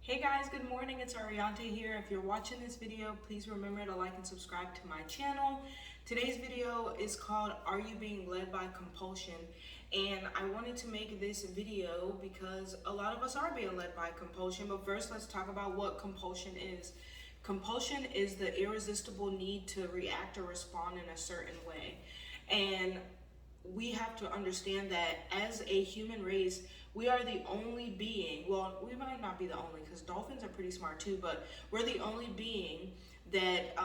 Hey guys, good morning. It's Ariante here. If you're watching this video, please remember to like and subscribe to my channel. Today's video is called Are You Being Led by Compulsion? And I wanted to make this video because a lot of us are being led by compulsion. But first, let's talk about what compulsion is. Compulsion is the irresistible need to react or respond in a certain way. And we have to understand that as a human race, we are the only being, well, we might not be the only because dolphins are pretty smart too, but we're the only being that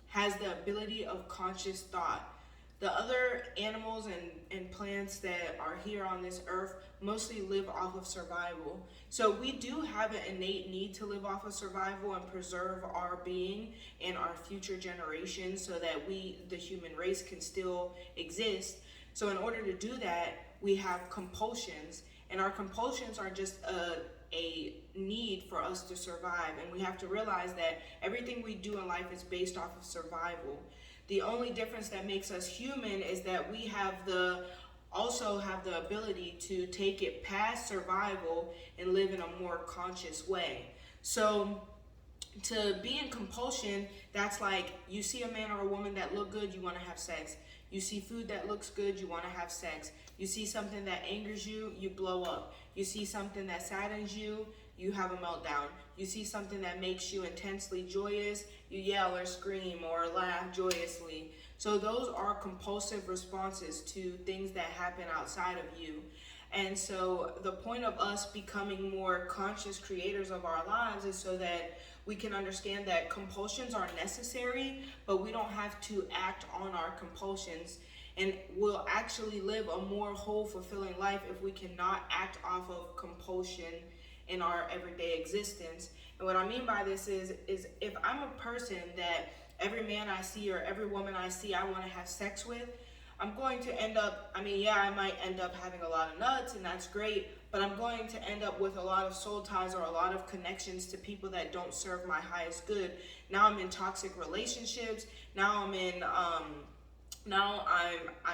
has the ability of conscious thought. The other animals and plants that are here on this earth mostly live off of survival. So we do have an innate need to live off of survival and preserve our being and our future generations so that we, the human race, can still exist. So in order to do that, we have compulsions, and our compulsions are just a need for us to survive. And we have to realize that everything we do in life is based off of survival. The only difference that makes us human is that we have also have the ability to take it past survival and live in a more conscious way. So to be in compulsion, that's like you see a man or a woman that look good, you want to have sex. You see food that looks good, you want to have sex. You see something that angers you, you blow up. You see something that saddens you, you have a meltdown. You see something that makes you intensely joyous, you yell or scream or laugh joyously. So those are compulsive responses to things that happen outside of you. And so the point of us becoming more conscious creators of our lives is so that we can understand that compulsions are necessary, but we don't have to act on our compulsions. And we'll actually live a more whole, fulfilling life if we cannot act off of compulsion in our everyday existence. And what I mean by this is if I'm a person that every man I see or every woman I see I want to have sex with, I'm going to end up, I might end up having a lot of nuts, and that's great, but I'm going to end up with a lot of soul ties or a lot of connections to people that don't serve my highest good. Now I'm in toxic relationships. Now I'm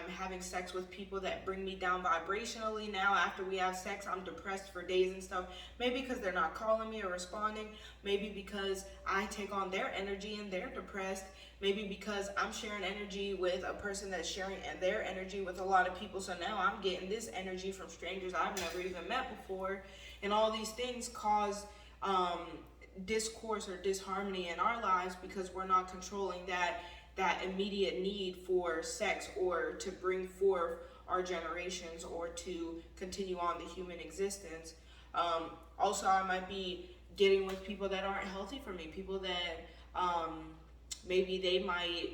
having sex with people that bring me down vibrationally. Now after we have sex, I'm depressed for days and stuff. Maybe because they're not calling me or responding. Maybe because I take on their energy and they're depressed. Maybe because I'm sharing energy with a person that's sharing their energy with a lot of people. So now I'm getting this energy from strangers I've never even met before. And all these things cause discourse or disharmony in our lives because we're not controlling that immediate need for sex or to bring forth our generations or to continue on the human existence. Also, I might be getting with people that aren't healthy for me, people that maybe they might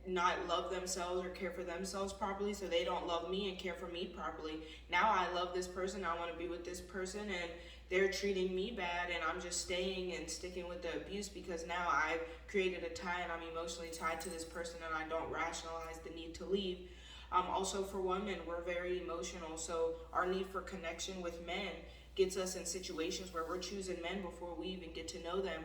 not love themselves or care for themselves properly, so they don't love me and care for me properly. Now I love this person, I want to be with this person, and they're treating me bad, and I'm just staying and sticking with the abuse because now I've created a tie and I'm emotionally tied to this person and I don't rationalize the need to leave. Also for women, we're very emotional, so our need for connection with men gets us in situations where we're choosing men before we even get to know them.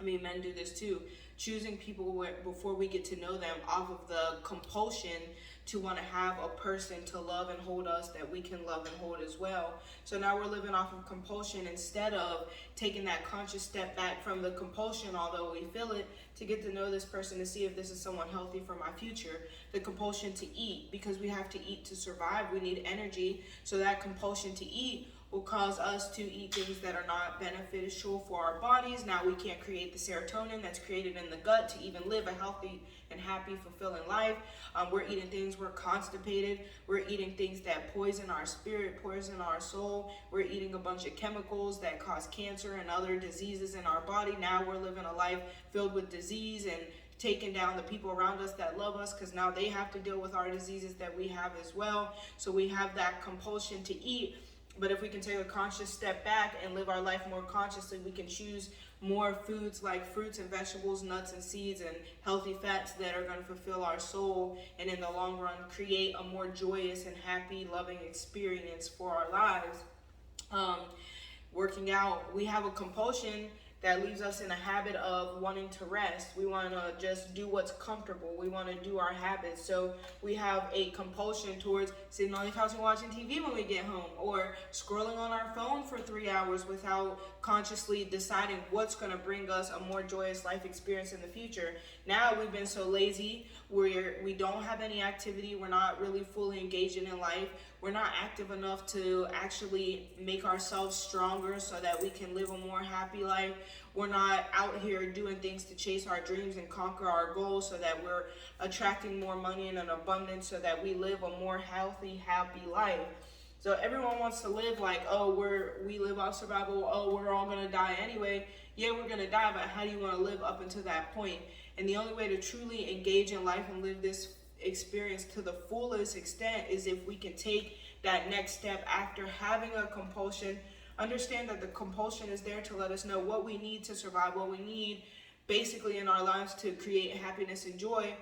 Men do this too, choosing people before we get to know them off of the compulsion to want to have a person to love and hold us that we can love and hold as well. So now we're living off of compulsion instead of taking that conscious step back from the compulsion, although we feel it, to get to know this person to see if this is someone healthy for my future. The compulsion to eat, because we have to eat to survive, we need energy, so that compulsion to eat will cause us to eat things that are not beneficial for our bodies. Now we can't create the serotonin that's created in the gut to even live a healthy and happy, fulfilling life. We're eating things, we're constipated. We're eating things that poison our spirit, poison our soul. We're eating a bunch of chemicals that cause cancer and other diseases in our body. Now we're living a life filled with disease and taking down the people around us that love us because now they have to deal with our diseases that we have as well. So we have that compulsion to eat. But if we can take a conscious step back and live our life more consciously, we can choose more foods like fruits and vegetables, nuts and seeds, and healthy fats that are going to fulfill our soul and in the long run create a more joyous and happy, loving experience for our lives. Working out, we have a compulsion that leaves us in a habit of wanting to rest. We want to just do what's comfortable. We want to do our habits. So we have a compulsion towards sitting on the couch and watching TV when we get home, or scrolling on our phone for 3 hours without consciously deciding what's going to bring us a more joyous life experience in the future. Now we've been so lazy, we don't have any activity, we're not really fully engaging in life, we're not active enough to actually make ourselves stronger so that we can live a more happy life. We're not out here doing things to chase our dreams and conquer our goals so that we're attracting more money and an abundance so that we live a more healthy, happy life. So everyone wants to live like, oh, we live off survival, oh, we're all gonna die anyway. Yeah, we're gonna die, but how do you wanna live up until that point? And the only way to truly engage in life and live this experience to the fullest extent is if we can take that next step after having a compulsion. Understand that the compulsion is there to let us know what we need to survive, what we need basically in our lives to create happiness and joy.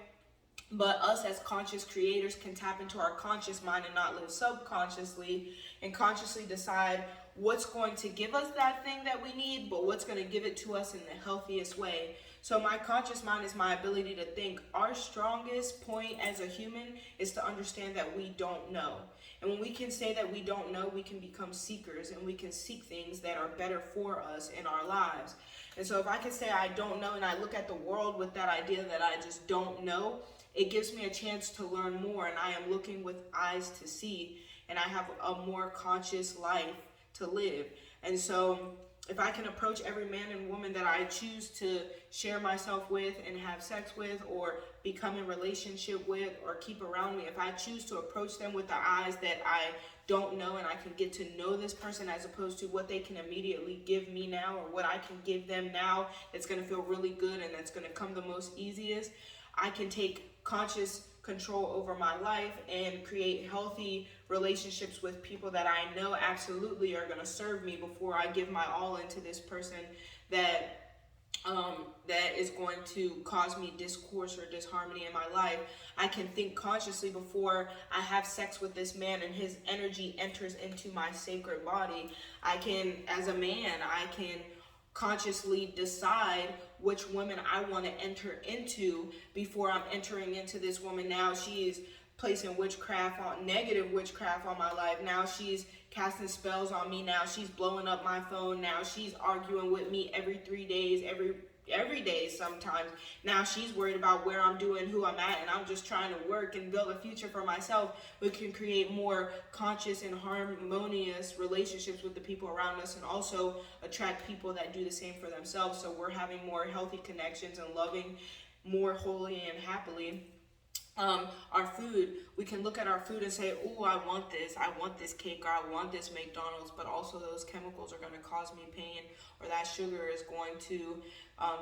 But us as conscious creators can tap into our conscious mind and not live subconsciously, and consciously decide what's going to give us that thing that we need, but what's going to give it to us in the healthiest way. So my conscious mind is my ability to think. Our strongest point as a human is to understand that we don't know. And when we can say that we don't know, we can become seekers, and we can seek things that are better for us in our lives. And so if I can say I don't know, and I look at the world with that idea that I just don't know, it gives me a chance to learn more, and I am looking with eyes to see, and I have a more conscious life to live. And so if I can approach every man and woman that I choose to share myself with and have sex with, or become in relationship with, or keep around me, if I choose to approach them with the eyes that I don't know, and I can get to know this person as opposed to what they can immediately give me now, or what I can give them now that's going to feel really good and that's going to come the most easiest, I can take conscious control over my life and create healthy relationships with people that I know absolutely are going to serve me before I give my all into this person that is going to cause me discourse or disharmony in my life. I can think consciously before I have sex with this man and his energy enters into my sacred body. I can, as a man, I can consciously decide which woman I want to enter into before I'm entering into this woman. Now she's placing negative witchcraft on my life. Now she's casting spells on me. Now she's blowing up my phone. Now she's arguing with me every 3 days, every day sometimes. Now she's worried about where I'm doing, who I'm at, and I'm just trying to work and build a future for myself. We can create more conscious and harmonious relationships with the people around us, and also attract people that do the same for themselves. So we're having more healthy connections and loving more wholly and happily. Our food, we can look at our food and say, oh, I want this cake, or I want this McDonald's, but also those chemicals are going to cause me pain, or that sugar is going to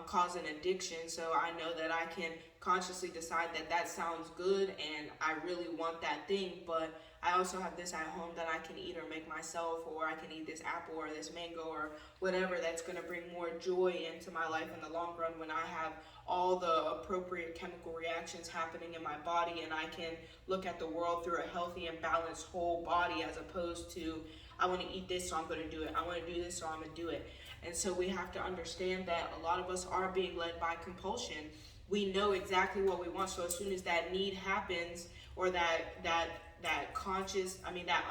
cause an addiction. So I know that I can consciously decide that that sounds good and I really want that thing, but I also have this at home that I can eat or make myself, or I can eat this apple or this mango or whatever that's going to bring more joy into my life in the long run, when I have all the appropriate chemical reactions happening in my body, and I can look at the world through a healthy and balanced whole body, as opposed to, I want to eat this, so I'm going to do it. I want to do this, so I'm going to do it. And so we have to understand that a lot of us are being led by compulsion. We know exactly what we want, so as soon as that need happens, or that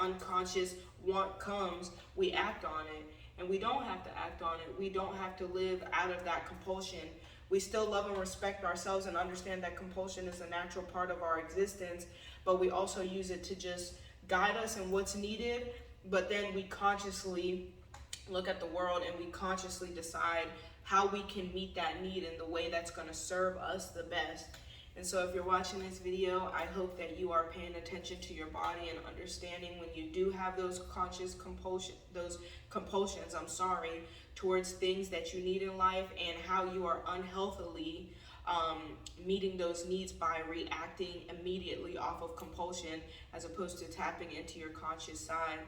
unconscious want comes, we act on it. And we don't have to act on it. We don't have to live out of that compulsion. We still love and respect ourselves and understand that compulsion is a natural part of our existence, but we also use it to just guide us in what's needed. But then we consciously look at the world and we consciously decide how we can meet that need in the way that's going to serve us the best. And so if you're watching this video, I hope that you are paying attention to your body and understanding when you do have those compulsions, towards things that you need in life, and how you are unhealthily meeting those needs by reacting immediately off of compulsion, as opposed to tapping into your conscious side.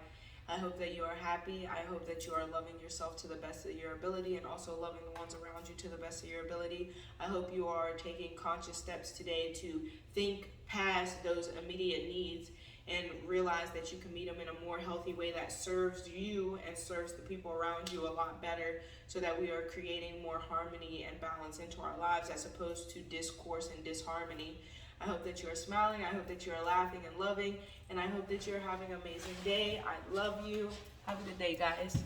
I hope that you are happy. I hope that you are loving yourself to the best of your ability, and also loving the ones around you to the best of your ability. I hope you are taking conscious steps today to think past those immediate needs and realize that you can meet them in a more healthy way that serves you and serves the people around you a lot better, so that we are creating more harmony and balance into our lives as opposed to discourse and disharmony. I hope that you are smiling. I hope that you are laughing and loving. And I hope that you're having an amazing day. I love you. Have a good day, guys.